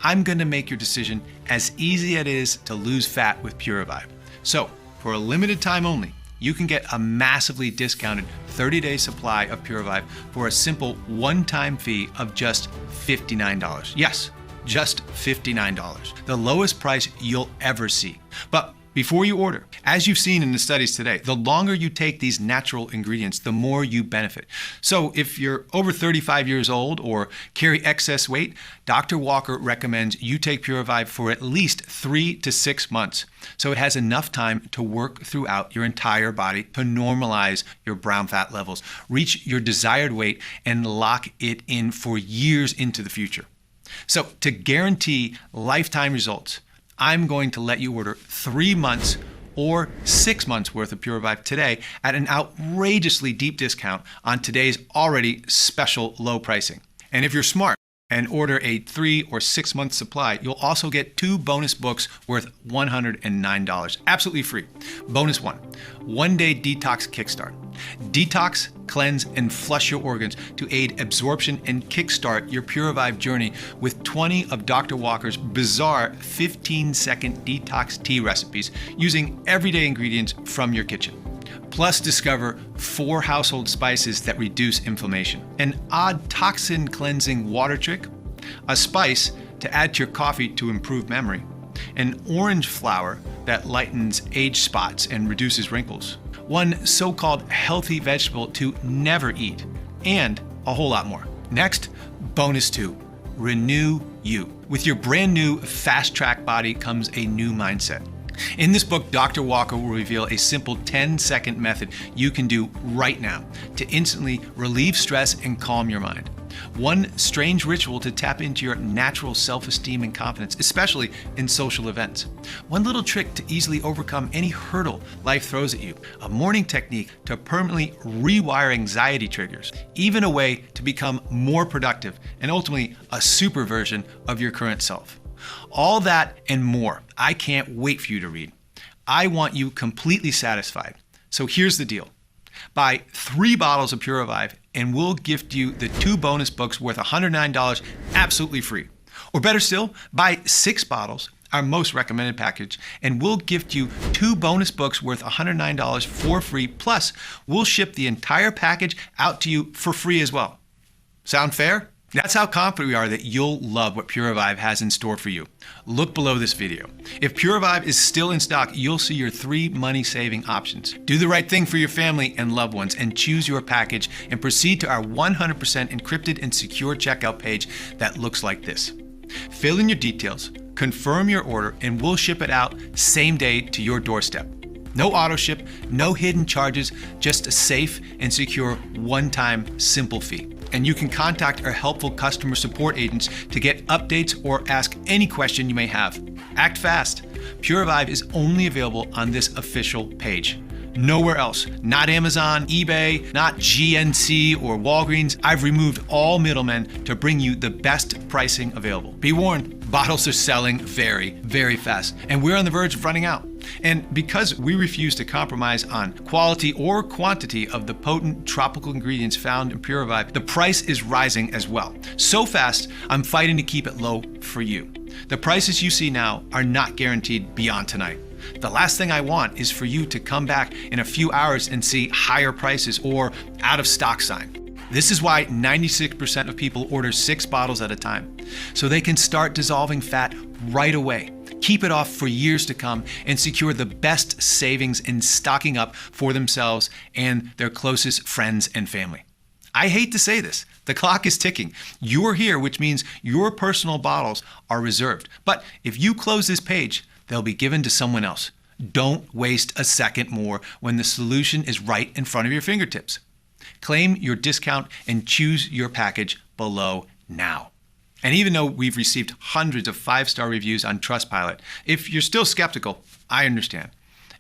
I'm going to make your decision as easy as it is to lose fat with Puravive. So, for a limited time only, you can get a massively discounted 30-day supply of Puravive for a simple one-time fee of just $59. Yes, just $59. The lowest price you'll ever see. But before you order, as you've seen in the studies today, the longer you take these natural ingredients, the more you benefit. So if you're over 35 years old or carry excess weight, Dr. Walker recommends you take Puravive for at least 3 to 6 months, so it has enough time to work throughout your entire body to normalize your brown fat levels, reach your desired weight, and lock it in for years into the future. So to guarantee lifetime results, I'm going to let you order 3 months or 6 months worth of Puravive today at an outrageously deep discount on today's already special low pricing. And if you're smart and order a 3 or 6 month supply, you'll also get 2 bonus books worth $109, absolutely free. Bonus 1, 1-day detox kickstart. Detox, cleanse, and flush your organs to aid absorption and kickstart your Puravive journey with 20 of Dr. Walker's bizarre 15-second detox tea recipes using everyday ingredients from your kitchen. Plus, discover 4 household spices that reduce inflammation, an odd toxin cleansing water trick, a spice to add to your coffee to improve memory, an orange flower that lightens age spots and reduces wrinkles, one so-called healthy vegetable to never eat, and a whole lot more. Next, bonus 2, renew you. With your brand new fast-track body comes a new mindset. In this book, Dr. Walker will reveal a simple 10-second method you can do right now to instantly relieve stress and calm your mind. One strange ritual to tap into your natural self-esteem and confidence, especially in social events. One little trick to easily overcome any hurdle life throws at you. A morning technique to permanently rewire anxiety triggers. Even a way to become more productive and ultimately a super version of your current self. All that and more. I can't wait for you to read. I want you completely satisfied. So here's the deal. Buy 3 bottles of Puravive and we'll gift you the 2 bonus books worth $109 absolutely free. Or better still, buy 6 bottles, our most recommended package, and we'll gift you 2 bonus books worth $109 for free, plus we'll ship the entire package out to you for free as well. Sound fair? That's how confident we are that you'll love what Puravive has in store for you. Look below this video. If Puravive is still in stock, you'll see your 3 money-saving options. Do the right thing for your family and loved ones and choose your package and proceed to our 100% encrypted and secure checkout page that looks like this. Fill in your details, confirm your order, and we'll ship it out same day to your doorstep. No auto ship, no hidden charges, just a safe and secure one-time simple fee. And you can contact our helpful customer support agents to get updates or ask any question you may have. Act fast. Puravive is only available on this official page. Nowhere else. Not Amazon, eBay, not GNC or Walgreens. I've removed all middlemen to bring you the best pricing available. Be warned, bottles are selling very, very fast, and we're on the verge of running out. And because we refuse to compromise on quality or quantity of the potent tropical ingredients found in Puravive, the price is rising as well. So fast, I'm fighting to keep it low for you. The prices you see now are not guaranteed beyond tonight. The last thing I want is for you to come back in a few hours and see higher prices or out of stock sign. This is why 96% of people order 6 bottles at a time, so they can start dissolving fat right away, keep it off for years to come, and secure the best savings in stocking up for themselves and their closest friends and family. I hate to say this, the clock is ticking. You're here, which means your personal bottles are reserved. But if you close this page, they'll be given to someone else. Don't waste a second more when the solution is right in front of your fingertips. Claim your discount and choose your package below now. And even though we've received hundreds of 5-star reviews on Trustpilot, if you're still skeptical, I understand.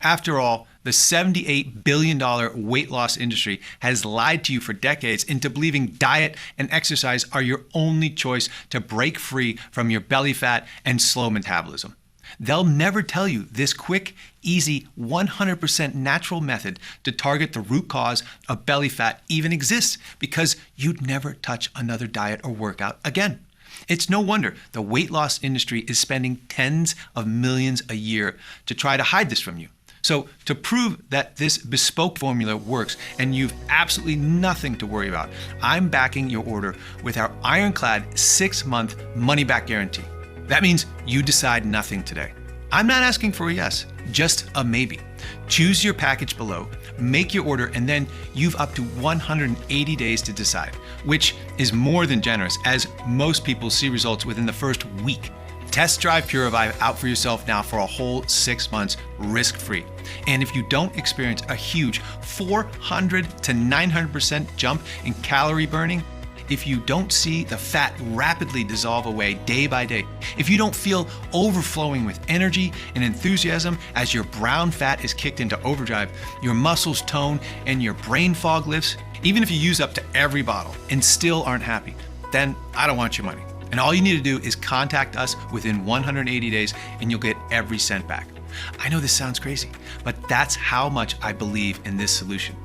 After all, the $78 billion weight loss industry has lied to you for decades into believing diet and exercise are your only choice to break free from your belly fat and slow metabolism. They'll never tell you this quick, easy, 100% natural method to target the root cause of belly fat even exists, because you'd never touch another diet or workout again. It's no wonder the weight loss industry is spending tens of millions a year to try to hide this from you. So to prove that this bespoke formula works and you've absolutely nothing to worry about, I'm backing your order with our ironclad 6-month money-back guarantee. That means you decide nothing today. I'm not asking for a yes, just a maybe. Choose your package below, make your order, and then you've up to 180 days to decide, which is more than generous, as most people see results within the first week. Test drive Puravive out for yourself now for a whole 6 months risk-free. And if you don't experience a huge 400 to 900% jump in calorie burning, if you don't see the fat rapidly dissolve away day by day, if you don't feel overflowing with energy and enthusiasm as your brown fat is kicked into overdrive, your muscles tone, and your brain fog lifts, even if you use up to every bottle and still aren't happy, then I don't want your money. And all you need to do is contact us within 180 days and you'll get every cent back. I know this sounds crazy, but that's how much I believe in this solution.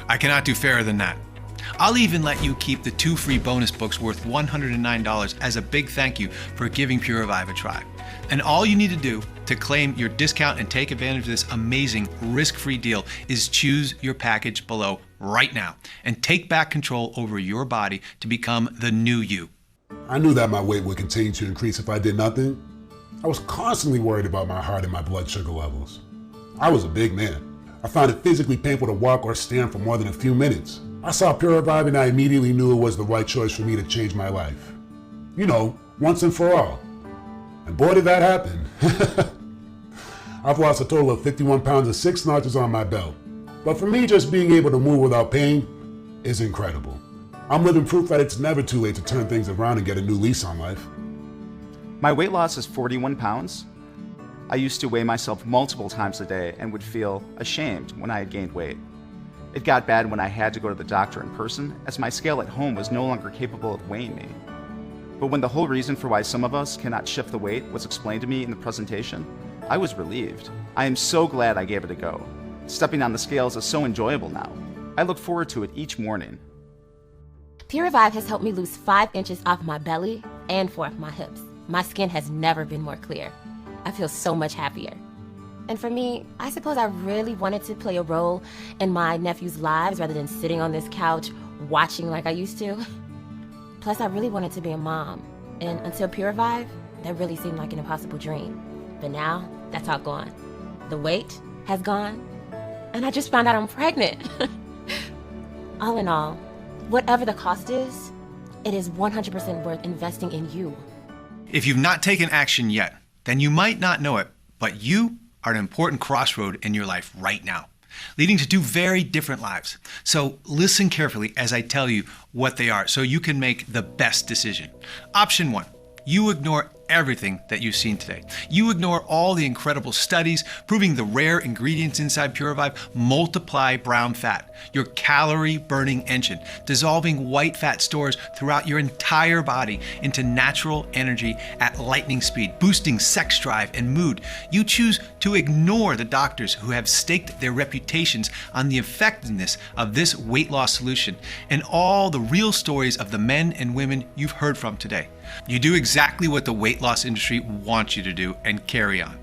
I cannot do fairer than that. I'll even let you keep the 2 free bonus books worth $109 as a big thank you for giving Puravive a try. And all you need to do to claim your discount and take advantage of this amazing risk-free deal is choose your package below right now and take back control over your body to become the new you. I knew that my weight would continue to increase if I did nothing. I was constantly worried about my heart and my blood sugar levels. I was a big man. I found it physically painful to walk or stand for more than a few minutes. I saw Puravive and I immediately knew it was the right choice for me to change my life. You know, once and for all. And boy, did that happen. I've lost a total of 51 pounds and 6 notches on my belt. But for me, just being able to move without pain is incredible. I'm living proof that it's never too late to turn things around and get a new lease on life. My weight loss is 41 pounds. I used to weigh myself multiple times a day and would feel ashamed when I had gained weight. It got bad when I had to go to the doctor in person, as my scale at home was no longer capable of weighing me. But when the whole reason for why some of us cannot shift the weight was explained to me in the presentation, I was relieved. I am so glad I gave it a go. Stepping on the scales is so enjoyable now. I look forward to it each morning. Puravive has helped me lose 5 inches off my belly and 4 of my hips. My skin has never been more clear. I feel so much happier. And for me, I suppose I really wanted to play a role in my nephews' lives rather than sitting on this couch watching like I used to. Plus, I really wanted to be a mom. And until Puravive, that really seemed like an impossible dream. But now, that's all gone. The weight has gone, and I just found out I'm pregnant. All in all, whatever the cost is, it is 100% worth investing in you. If you've not taken action yet, then you might not know it, but you are an important crossroad in your life right now, leading to 2 very different lives. So listen carefully as I tell you what they are so you can make the best decision. Option 1, you ignore everything that you've seen today. You ignore all the incredible studies proving the rare ingredients inside Puravive multiply brown fat, your calorie-burning engine, dissolving white fat stores throughout your entire body into natural energy at lightning speed, boosting sex drive and mood. You choose to ignore the doctors who have staked their reputations on the effectiveness of this weight loss solution and all the real stories of the men and women you've heard from today. You do exactly what the weight loss industry wants you to do and carry on.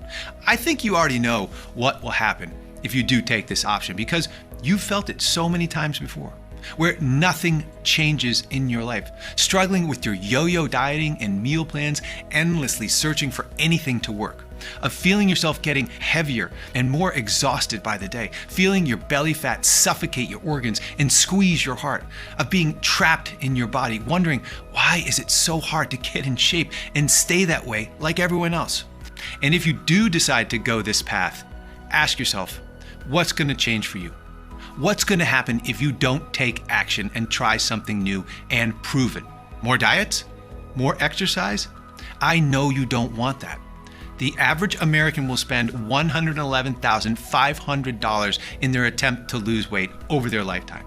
I think you already know what will happen if you do take this option because you've felt it so many times before, where nothing changes in your life, struggling with your yo-yo dieting and meal plans, endlessly searching for anything to work, of feeling yourself getting heavier and more exhausted by the day, feeling your belly fat suffocate your organs and squeeze your heart, of being trapped in your body, wondering why is it so hard to get in shape and stay that way like everyone else. And if you do decide to go this path, ask yourself, what's going to change for you? What's going to happen if you don't take action and try something new and proven? More diets? More exercise? I know you don't want that. The average American will spend $111,500 in their attempt to lose weight over their lifetime.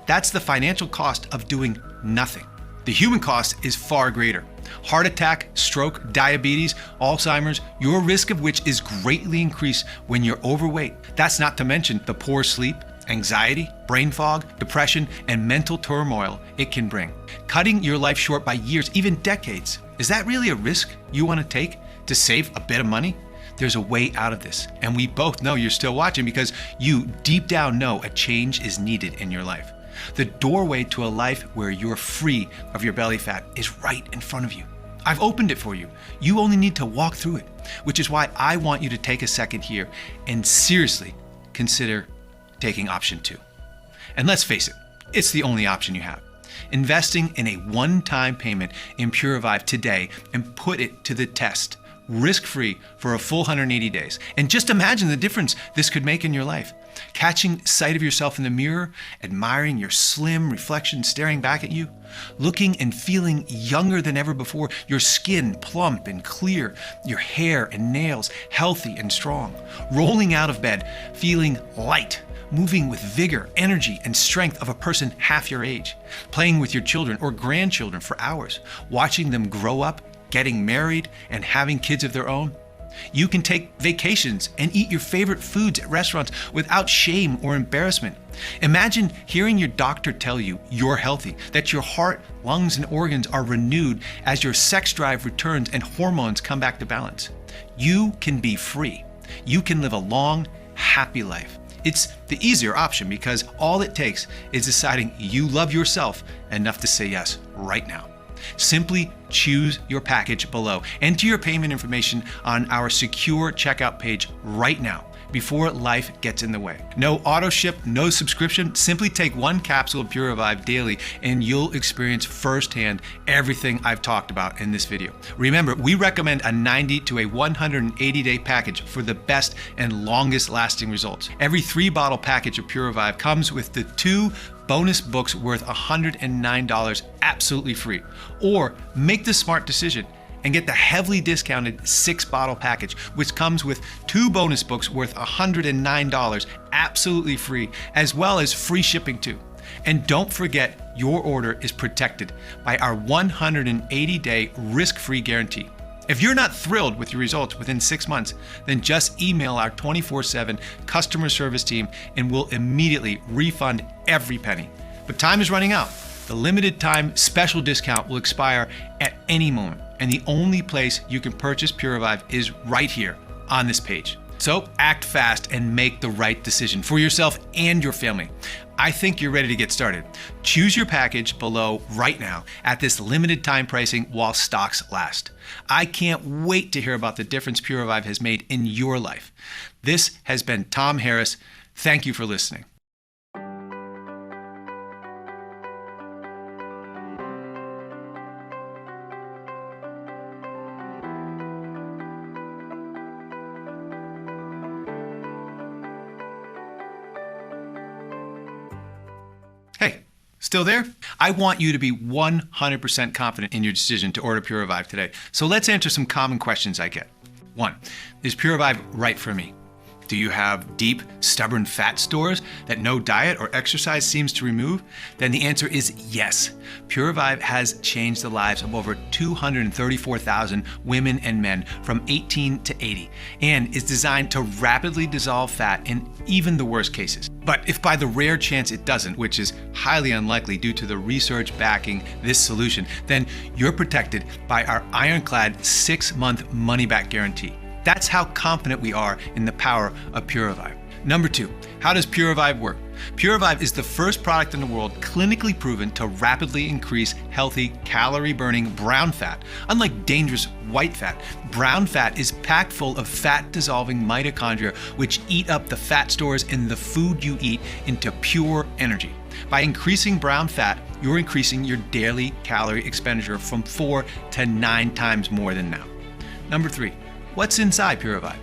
That's the financial cost of doing nothing. The human cost is far greater. Heart attack, stroke, diabetes, Alzheimer's, your risk of which is greatly increased when you're overweight. That's not to mention the poor sleep, anxiety, brain fog, depression, and mental turmoil it can bring. Cutting your life short by years, even decades. Is that really a risk you want to take to save a bit of money? There's a way out of this, and we both know you're still watching because you deep down know a change is needed in your life. The doorway to a life where you're free of your belly fat is right in front of you. I've opened it for you. You only need to walk through it, which is why I want you to take a second here and seriously consider taking option 2. And let's face it, it's the only option you have. Investing in a one-time payment in Puravive today and put it to the test, risk-free for a full 180 days. And just imagine the difference this could make in your life. Catching sight of yourself in the mirror, admiring your slim reflection staring back at you, looking and feeling younger than ever before, your skin plump and clear, your hair and nails healthy and strong, rolling out of bed, feeling light, moving with vigor, energy, and strength of a person half your age, playing with your children or grandchildren for hours, watching them grow up, getting married, and having kids of their own. You can take vacations and eat your favorite foods at restaurants without shame or embarrassment. Imagine hearing your doctor tell you you're healthy, that your heart, lungs, and organs are renewed as your sex drive returns and hormones come back to balance. You can be free. You can live a long, happy life. It's the easier option because all it takes is deciding you love yourself enough to say yes right now. Simply choose your package below. Enter your payment information on our secure checkout page right now before life gets in the way. No auto ship, no subscription. Simply take one capsule of Puravive daily and you'll experience firsthand everything I've talked about in this video. Remember, we recommend a 90 to a 180-day package for the best and longest lasting results. Every 3-bottle package of Puravive comes with the 2 bonus books worth $109 absolutely free. Or make the smart decision and get the heavily discounted 6-bottle package, which comes with 2 bonus books worth $109 absolutely free, as well as free shipping too. And don't forget, your order is protected by our 180-day risk-free guarantee. If you're not thrilled with your results within 6 months, then just email our 24/7 customer service team and we'll immediately refund every penny. But time is running out. The limited time special discount will expire at any moment, and the only place you can purchase Puravive is right here on this page. So act fast and make the right decision for yourself and your family. I think you're ready to get started. Choose your package below right now at this limited time pricing while stocks last. I can't wait to hear about the difference Puravive has made in your life. This has been Tom Harris. Thank you for listening. Still there? I want you to be 100% confident in your decision to order Puravive today. So let's answer some common questions I get. 1. Is Puravive right for me? Do you have deep, stubborn fat stores that no diet or exercise seems to remove? Then the answer is yes. Puravive has changed the lives of over 234,000 women and men from 18 to 80 and is designed to rapidly dissolve fat in even the worst cases. But if by the rare chance it doesn't, which is highly unlikely due to the research backing this solution, then you're protected by our ironclad 6-month money-back guarantee. That's how confident we are in the power of Puravive. Number 2, how does Puravive work? Puravive is the first product in the world clinically proven to rapidly increase healthy, calorie-burning brown fat. Unlike dangerous white fat, brown fat is packed full of fat-dissolving mitochondria, which eat up the fat stores in the food you eat into pure energy. By increasing brown fat, you're increasing your daily calorie expenditure from 4 to 9 times more than now. Number 3, what's inside Puravive?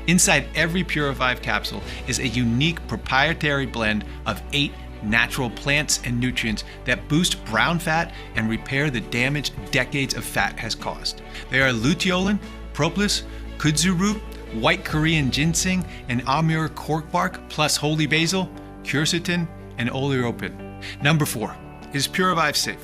Inside every Puravive capsule is a unique proprietary blend of 8 natural plants and nutrients that boost brown fat and repair the damage decades of fat has caused. They are luteolin, propolis, kudzu root, white Korean ginseng, and amur cork bark, plus holy basil, quercetin, and oleuropein. Number 4, is Puravive safe?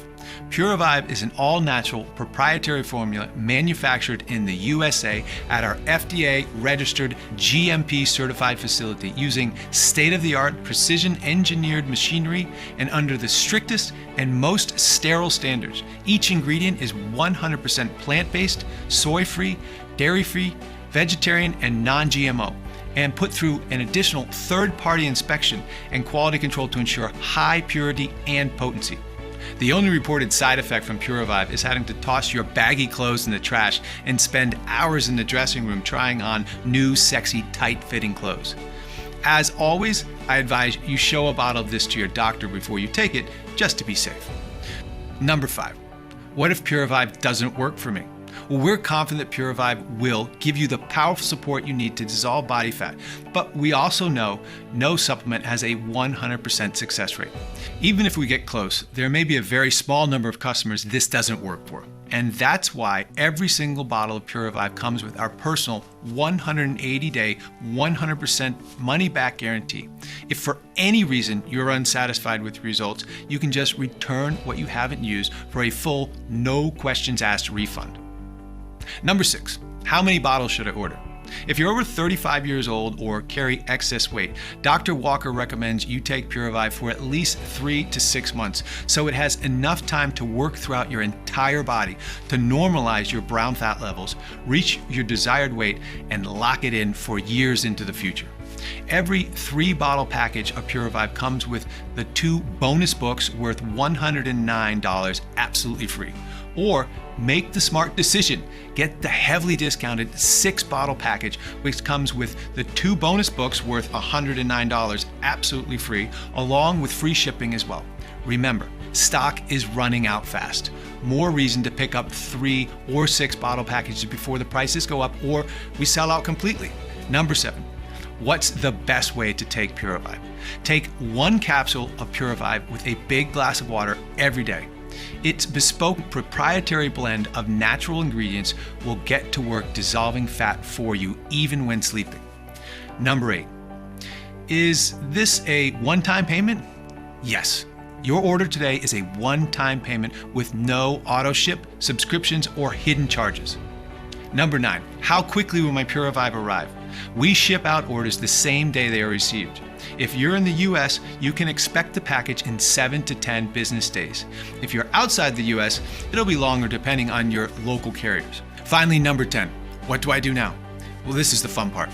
Puravive is an all-natural proprietary formula manufactured in the USA at our FDA-registered GMP-certified facility using state-of-the-art precision-engineered machinery and under the strictest and most sterile standards. Each ingredient is 100% plant-based, soy-free, dairy-free, vegetarian, and non-GMO, and put through an additional third-party inspection and quality control to ensure high purity and potency. The only reported side effect from Puravive is having to toss your baggy clothes in the trash and spend hours in the dressing room trying on new, sexy, tight-fitting clothes. As always, I advise you show a bottle of this to your doctor before you take it, just to be safe. Number 5, what if Puravive doesn't work for me? Well, we're confident that Puravive will give you the powerful support you need to dissolve body fat, but we also know no supplement has a 100% success rate. Even if we get close, there may be a very small number of customers this doesn't work for. And that's why every single bottle of Puravive comes with our personal 180-day, 100% money-back guarantee. If for any reason you're unsatisfied with the results, you can just return what you haven't used for a full, no questions asked refund. Number 6, how many bottles should I order? If you're over 35 years old or carry excess weight, Dr. Walker recommends you take Puravive for at least 3 to 6 months so it has enough time to work throughout your entire body to normalize your brown fat levels, reach your desired weight, and lock it in for years into the future. Every 3-bottle package of Puravive comes with the 2 bonus books worth $109 absolutely free. Or make the smart decision. Get the heavily discounted 6-bottle package, which comes with the 2 bonus books worth $109 absolutely free, along with free shipping as well. Remember, stock is running out fast. More reason to pick up 3 or 6-bottle packages before the prices go up or we sell out completely. Number 7. What's the best way to take Puravive? Take 1 capsule of Puravive with a big glass of water every day. Its bespoke proprietary blend of natural ingredients will get to work dissolving fat for you even when sleeping. Number 8. Is this a one-time payment? Yes. Your order today is a one-time payment with no auto ship, subscriptions, or hidden charges. Number 9. How quickly will my Puravive arrive? We ship out orders the same day they are received. If you're in the US, you can expect the package in 7 to 10 business days. If you're outside the US, it'll be longer depending on your local carriers. Finally, number 10. What do I do now? Well, this is the fun part.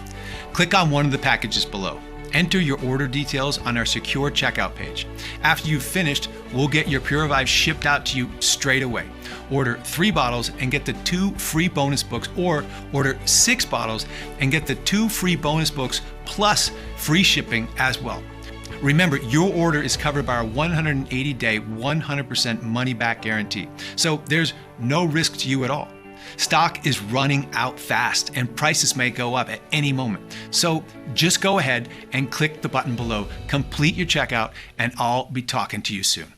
Click on one of the packages below. Enter your order details on our secure checkout page. After you've finished, we'll get your Puravive shipped out to you straight away. Order 3 bottles and get the 2 free bonus books, or order 6 bottles and get the 2 free bonus books plus free shipping as well. Remember, your order is covered by our 180-day, 100% money-back guarantee. So there's no risk to you at all. Stock is running out fast and prices may go up at any moment. So just go ahead and click the button below, complete your checkout, and I'll be talking to you soon.